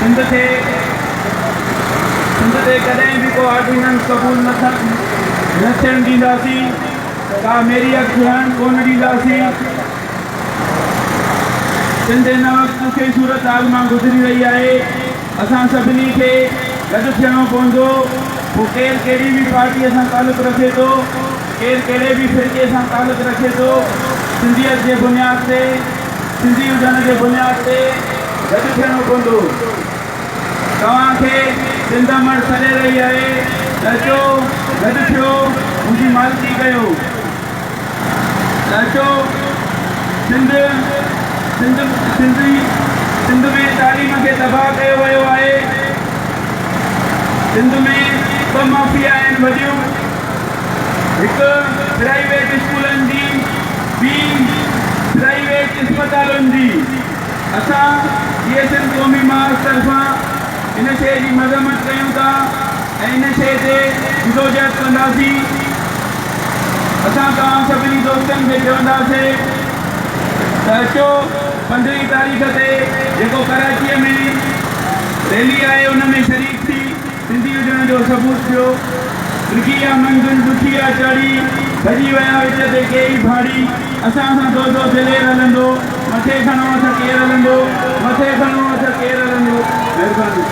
सिंध ते कॾहिं बि को ऑर्डिनेंस क़बूल न थियण ॾींदासीं, का मेरी अखियान कोन ॾींदासीं। सिंध हिन वक़्तु ॾुखी सूरत हाल मां गुज़री रही आहे। असां सभिनी खे गॾु थियणो पवंदो। पोइ केरु कहिड़ी बि पार्टीअ सां तालुक़ु रखे थो, केरु कहिड़े बि फ़िरके सां तालुक़ु रखे थो, सिंधियत जे बुनियाद ते, सिंधी हुजण जे बुनियाद ते गॾु थियणो पवंदो। तव्हांखे सिंध मड़ सॾे रही आहे त अचो गॾु थियो, मुंहिंजी मालिकी कयो। त अचो सिंध में तालीम खे तबाह कयो वियो आहे। सिंध में ॿ माफ़िया आहिनि वॾियूं, हिकु प्राइवेट स्कूलनि जी, ॿी प्राइवेट अस्पतालुनि जी। असां इहे सिंध क़ौमी महाज तरफ़ां इन शइ जी मज़म्मत कयूं था ऐं इन शइ ते जदोजहद कंदासीं। असां तव्हां सभिनी दोस्तनि खे चवंदासीं त अचो 15 तारीख़ ते जेको कराचीअ में रैली आहे उन में शरीक थी सिंधी हुजण जो सबूत ॾियो। ॾुखी आहे मंज़िल, ॾुखी आहे चढ़ी, भॼी विया विच ते कई भाड़ी। असां सां दो दिलेर हलंदो, मथे खणो त केरु हलंदो, मथे खणो त केरु हलंदो। महिरबानी।